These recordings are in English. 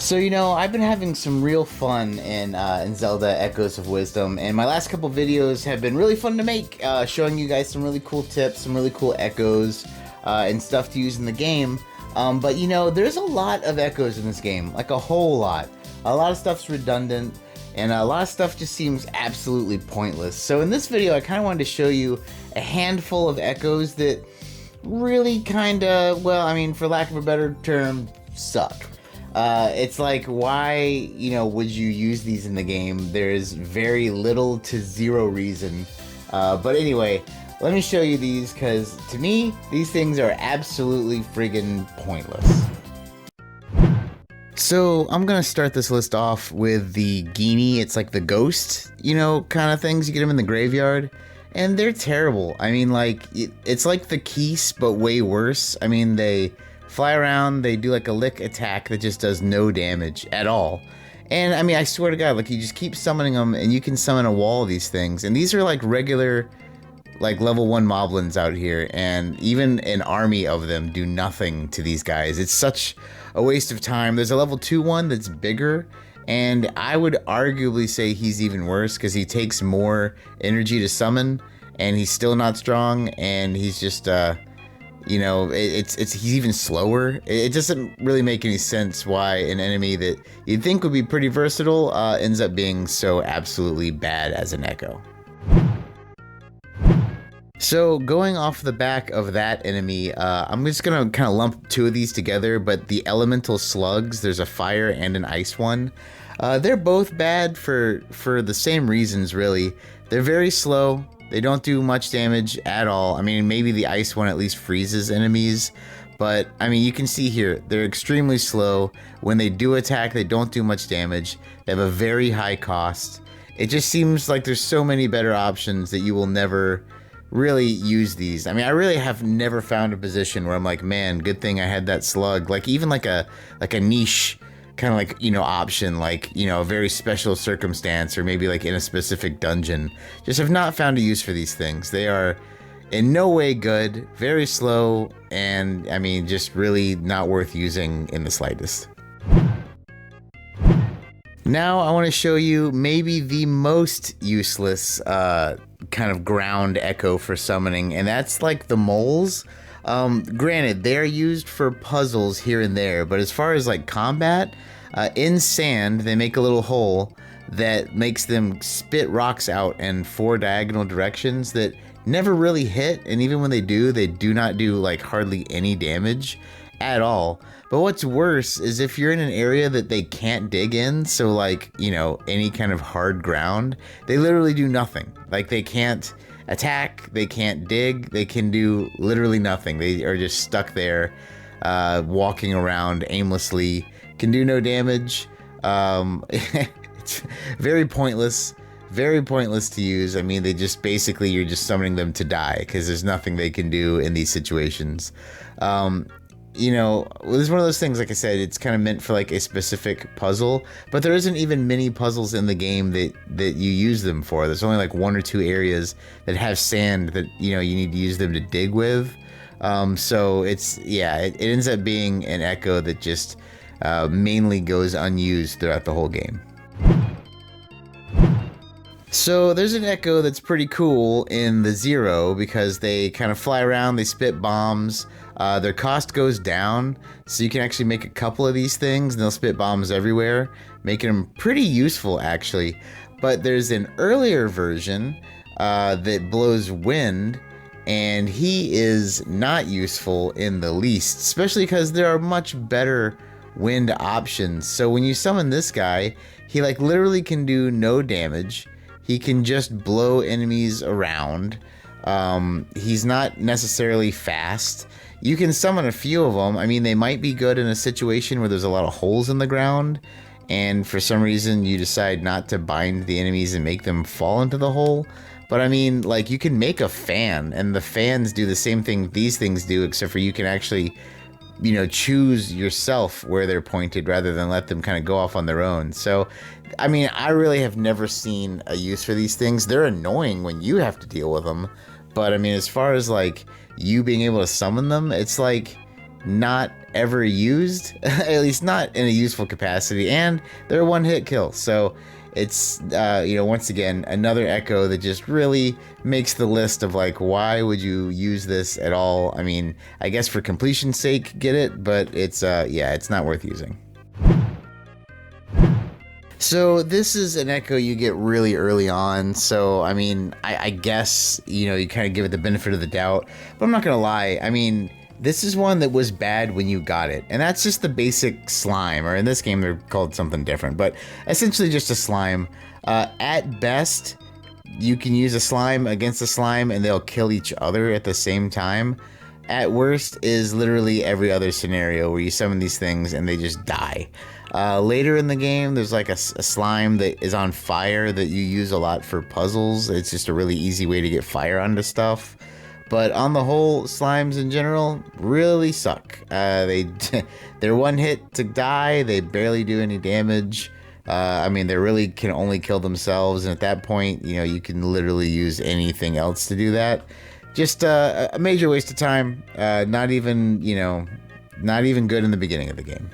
So, I've been having some real fun in Zelda Echoes of Wisdom, and my last couple videos have been really fun to make, showing you guys some really cool tips, some really cool echoes, and stuff to use in the game. But, there's a lot of echoes in this game, like a whole lot. A lot of stuff's redundant, and a lot of stuff just seems absolutely pointless. So in this video, I kind of wanted to show you a handful of echoes that really kind of, well, I mean, for lack of a better term, suck. It's like, why, would you use these in the game? There's very little to zero reason. But anyway, let me show you these, because to me, these things are absolutely friggin' pointless. So I'm gonna start this list off with the Guinie. It's like the ghost, kind of things. You get them in the graveyard, and they're terrible. I mean, like, it's like the Keese, but way worse. I mean, they fly around, they do like a lick attack that just does no damage at all. And I mean, I swear to God, like, you just keep summoning them, and you can summon a wall of these things. And these are like regular, like level 1 moblins out here, and even an army of them do nothing to these guys. It's such a waste of time. There's a level 2 one that's bigger, and I would arguably say he's even worse because he takes more energy to summon, and he's still not strong, and he's just he's even slower. It doesn't really make any sense why an enemy that you'd think would be pretty versatile ends up being so absolutely bad as an echo. So going off the back of that enemy, I'm just gonna kind of lump two of these together, but the elemental slugs, there's a fire and an ice one. They're both bad for the same reasons, really. They're very slow. They don't do much damage at all. I mean, maybe the ice one at least freezes enemies, but I mean, you can see here, they're extremely slow. When they do attack, they don't do much damage. They have a very high cost. It just seems like there's so many better options that you will never really use these. I mean, I really have never found a position where I'm like, man, good thing I had that slug. Like, even like a niche kind of like, option, like, a very special circumstance, or maybe like in a specific dungeon. Just have not found a use for these things. They are in no way good, very slow, and I mean, just really not worth using in the slightest. Now I want to show you maybe the most useless kind of ground echo for summoning, and that's like the moles. Granted, they're used for puzzles here and there, but as far as like combat, in sand, they make a little hole that makes them spit rocks out in 4 diagonal directions that never really hit, and even when they do not do like hardly any damage at all. But what's worse is if you're in an area that they can't dig in, so like, any kind of hard ground, they literally do nothing. Like, they can't attack, they can't dig, they can do literally nothing. They are just stuck there, walking around aimlessly, can do no damage. It's very pointless to use. I mean, they just basically, you're just summoning them to die because there's nothing they can do in these situations. This is one of those things, like I said, it's kind of meant for like a specific puzzle, but there isn't even many puzzles in the game that you use them for. There's only like 1 or 2 areas that have sand that, you need to use them to dig with. So it ends up being an echo that just mainly goes unused throughout the whole game. So there's an echo that's pretty cool in the Zero because they kind of fly around, they spit bombs, their cost goes down, so you can actually make a couple of these things and they'll spit bombs everywhere, making them pretty useful actually. But there's an earlier version that blows wind, and he is not useful in the least, especially because there are much better wind options. So when you summon this guy, he like literally can do no damage. He can just blow enemies around. He's not necessarily fast. You can summon a few of them. I mean, they might be good in a situation where there's a lot of holes in the ground, and for some reason you decide not to bind the enemies and make them fall into the hole. But I mean, like, you can make a fan, and the fans do the same thing these things do, except for you can actually, choose yourself where they're pointed rather than let them kind of go off on their own. So, I mean, I really have never seen a use for these things. They're annoying when you have to deal with them. But I mean, as far as like you being able to summon them, it's like, not ever used, at least not in a useful capacity, and they're a one-hit kill. So it's, once again, another Echo that just really makes the list of like, why would you use this at all? I mean, I guess for completion's sake, get it, but it's, it's not worth using. So this is an Echo you get really early on, so I mean, I guess, you kind of give it the benefit of the doubt, but I'm not gonna lie, I mean, this is one that was bad when you got it, and that's just the basic slime, or in this game they're called something different, but essentially just a slime. At best, you can use a slime against a slime and they'll kill each other at the same time. At worst is literally every other scenario where you summon these things and they just die. Later in the game, there's like a slime that is on fire that you use a lot for puzzles. It's just a really easy way to get fire onto stuff. But on the whole, slimes in general really suck. They're one hit to die. They barely do any damage. I mean, they really can only kill themselves. And at that point, you can literally use anything else to do that. Just a major waste of time. Not even good in the beginning of the game.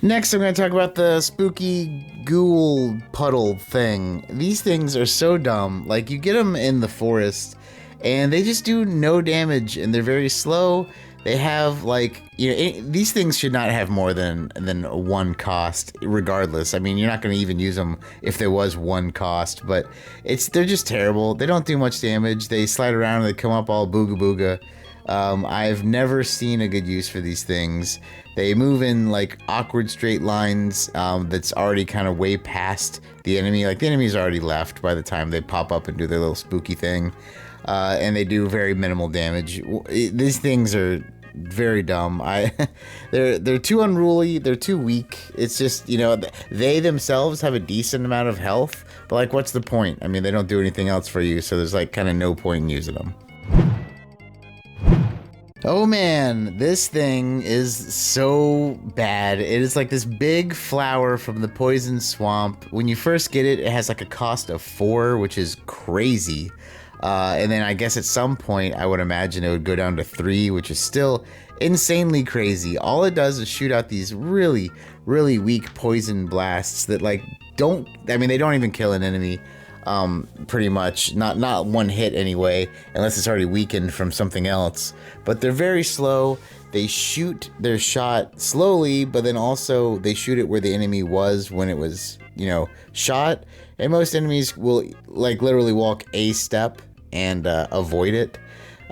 Next, I'm going to talk about the spooky Ghoul Puddle thing. These things are so dumb. Like, you get them in the forest, and they just do no damage, and they're very slow. They have, these things should not have more than one cost, regardless. I mean, you're not going to even use them if there was one cost, but they're just terrible. They don't do much damage. They slide around, and they come up all booga booga. I've never seen a good use for these things. They move in like awkward straight lines that's already kind of way past the enemy. Like the enemy's already left by the time they pop up and do their little spooky thing. And they do very minimal damage. These things are very dumb. They're too unruly. They're too weak. It's just, they themselves have a decent amount of health, but like, what's the point? I mean, they don't do anything else for you, so there's like kind of no point in using them. Oh man, this thing is so bad. It is like this big flower from the poison swamp. When you first get it, it has like a cost of 4, which is crazy. And then I guess at some point, I would imagine it would go down to 3, which is still insanely crazy. All it does is shoot out these really, really weak poison blasts that they don't even kill an enemy. Pretty much not one hit anyway, unless it's already weakened from something else, but they're very slow. They shoot their shot slowly, but then also they shoot it where the enemy was when it was shot, and most enemies will literally walk a step and avoid it.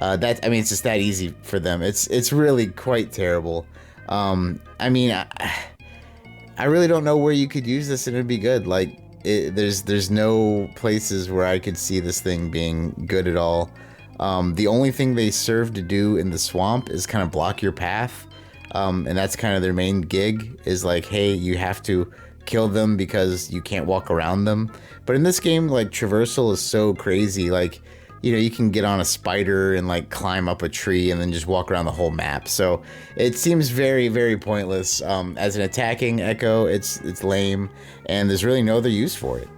It's just that easy for them. It's really quite terrible. I really don't know where you could use this and it'd be good. There's no places where I could see this thing being good at all. The only thing they serve to do in the swamp is kind of block your path, and that's kind of their main gig, is like, hey, you have to kill them because you can't walk around them. But in this game, traversal is so crazy. You can get on a spider and climb up a tree and then just walk around the whole map. So it seems very, very pointless. As an attacking Echo, it's lame, and there's really no other use for it.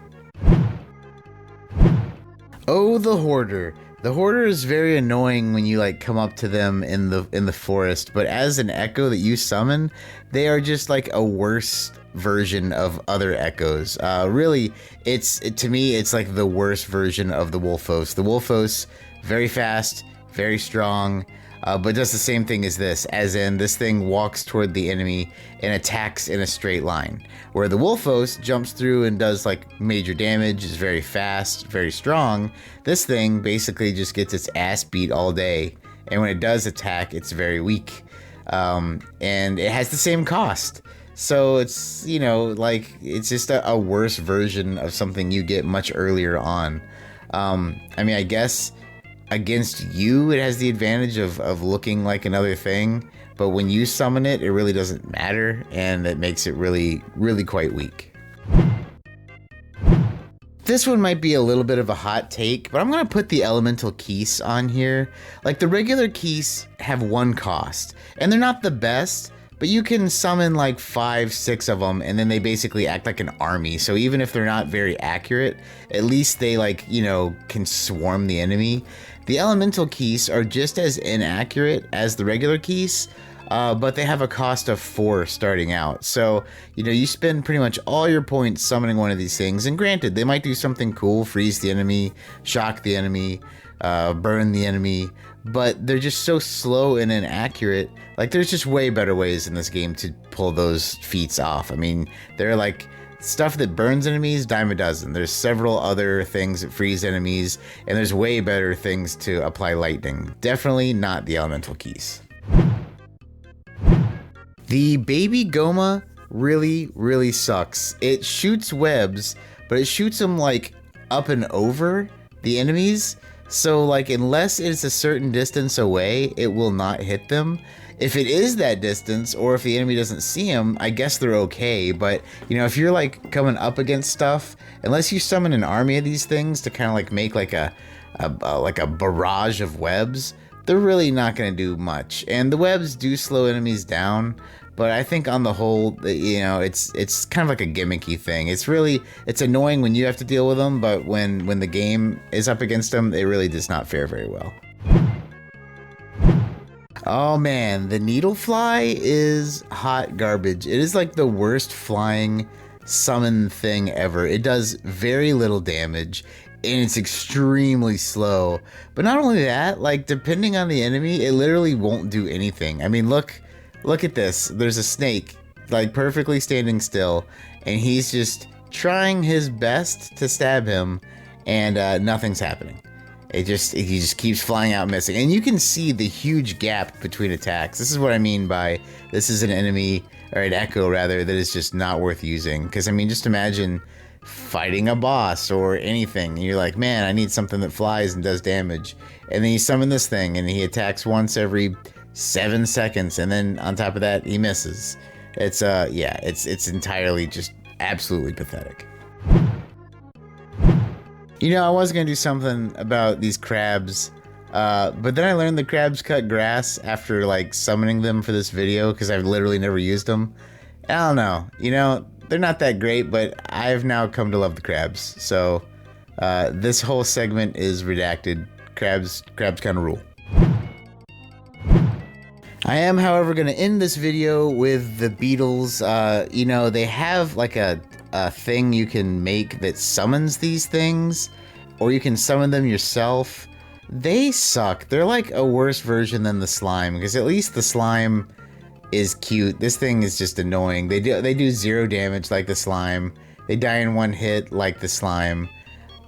Oh, the Hoarder. The Hoarder is very annoying when you come up to them in the forest, but as an Echo that you summon, they are just a worse version of other Echoes. Really, to me, it's the worst version of the Wolfos. The Wolfos, very fast, very strong, but does the same thing as this, as in this thing walks toward the enemy and attacks in a straight line, where the Wolfos jumps through and does major damage, is very fast, very strong. This thing basically just gets its ass beat all day, and when it does attack, it's very weak, and it has the same cost. So it's, it's just a worse version of something you get much earlier on. I guess against you, it has the advantage of looking like another thing, but when you summon it, it really doesn't matter, and it makes it really, really quite weak. This one might be a little bit of a hot take, but I'm going to put the elemental keys on here. The regular keys have one cost, and they're not the best, but you can summon like 5, 6 of them, and then they basically act like an army. So even if they're not very accurate, at least they like, you know, can swarm the enemy. The elemental keys are just as inaccurate as the regular keys, but they have a cost of 4 starting out. So, you know, you spend pretty much all your points summoning one of these things. And granted, they might do something cool, freeze the enemy, shock the enemy, burn the enemy, but they're just so slow and inaccurate. Like, there's just way better ways in this game to pull those feats off. I mean, they're like stuff that burns enemies, dime a dozen. There's several other things that freeze enemies, and there's way better things to apply lightning. Definitely not the elemental keys. The baby Goma really sucks. It shoots webs, but it shoots them like up and over the enemies. So like, unless it's a certain distance away, it will not hit them. If it is that distance, or if the enemy doesn't see them, I guess they're okay. But, you know, if you're like coming up against stuff, unless you summon an army of these things to kind of like make like a barrage of webs, they're really not going to do much. And the webs do slow enemies down, but I think on the whole, you know, it's kind of like a gimmicky thing. It's annoying when you have to deal with them, but when the game is up against them, it really does not fare very well. Oh man, the needle fly is hot garbage. It is like the worst flying summon thing ever. It does very little damage, and it's extremely slow. But not only that, like, depending on the enemy, it literally won't do anything. I mean, look at this. There's a snake, like, perfectly standing still, and he's just trying his best to stab him, and nothing's happening. He just keeps flying out missing. And you can see the huge gap between attacks. This is what I mean by this is an enemy, or an echo rather, that is just not worth using. Because, I mean, just imagine fighting a boss or anything. And you're like, man, I need something that flies and does damage. And then you summon this thing, and he attacks once every 7 seconds. And then on top of that, he misses. It's, yeah, it's entirely just absolutely pathetic. You know, I was going to do something about these crabs, but then I learned the crabs cut grass after, like, summoning them for this video, because I've literally never used them. I don't know. You know, they're not that great, but I've now come to love the crabs. So, this whole segment is redacted. Crabs kind of rule. I am, however, going to end this video with the beetles. You know, they have, like, a thing you can make that summons these things, or you can summon them yourself. They suck. They're like a worse version than the slime, because at least the slime is cute. This thing is just annoying. They do 0 damage like the slime. They die in 1 hit like the slime.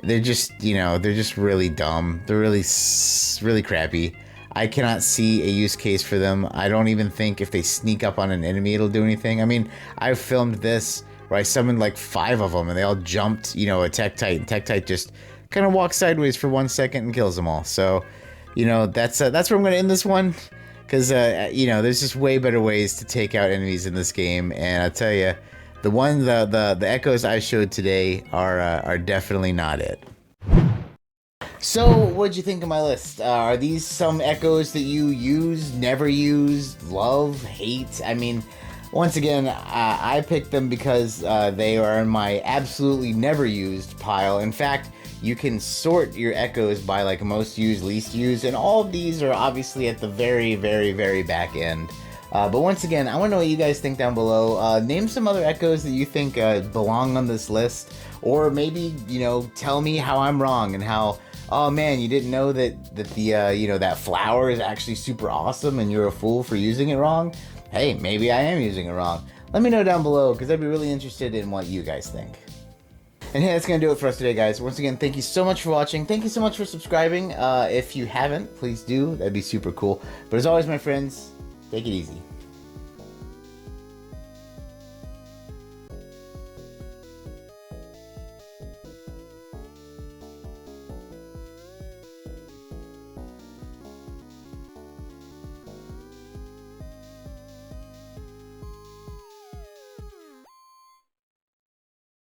They're just, you know, they're just really dumb. They're really crappy. I cannot see a use case for them. I don't even think if they sneak up on an enemy it'll do anything. I mean, I've filmed this where I summoned like 5 of them, and they all jumped, you know, a Tektite, and Tektite just kind of walks sideways for 1 second and kills them all. So, you know, that's where I'm going to end this one, because, you know, there's just way better ways to take out enemies in this game, and I'll tell you, the echoes I showed today are definitely not it. So, what'd you think of my list? Are these some echoes that you use, never used, love, hate? I mean, once again, I picked them because they are in my absolutely never used pile. In fact, you can sort your echoes by like most used, least used, and all of these are obviously at the very back end. But once again, I want to know what you guys think down below. Name some other echoes that you think belong on this list, or maybe, you know, tell me how I'm wrong and how, oh man, you didn't know that the you know, that flower is actually super awesome and you're a fool for using it wrong. Hey, maybe I am using it wrong. Let me know down below, because I'd be really interested in what you guys think. And hey, that's going to do it for us today, guys. Once again, thank you so much for watching. Thank you so much for subscribing. If you haven't, please do. That'd be super cool. But as always, my friends, take it easy.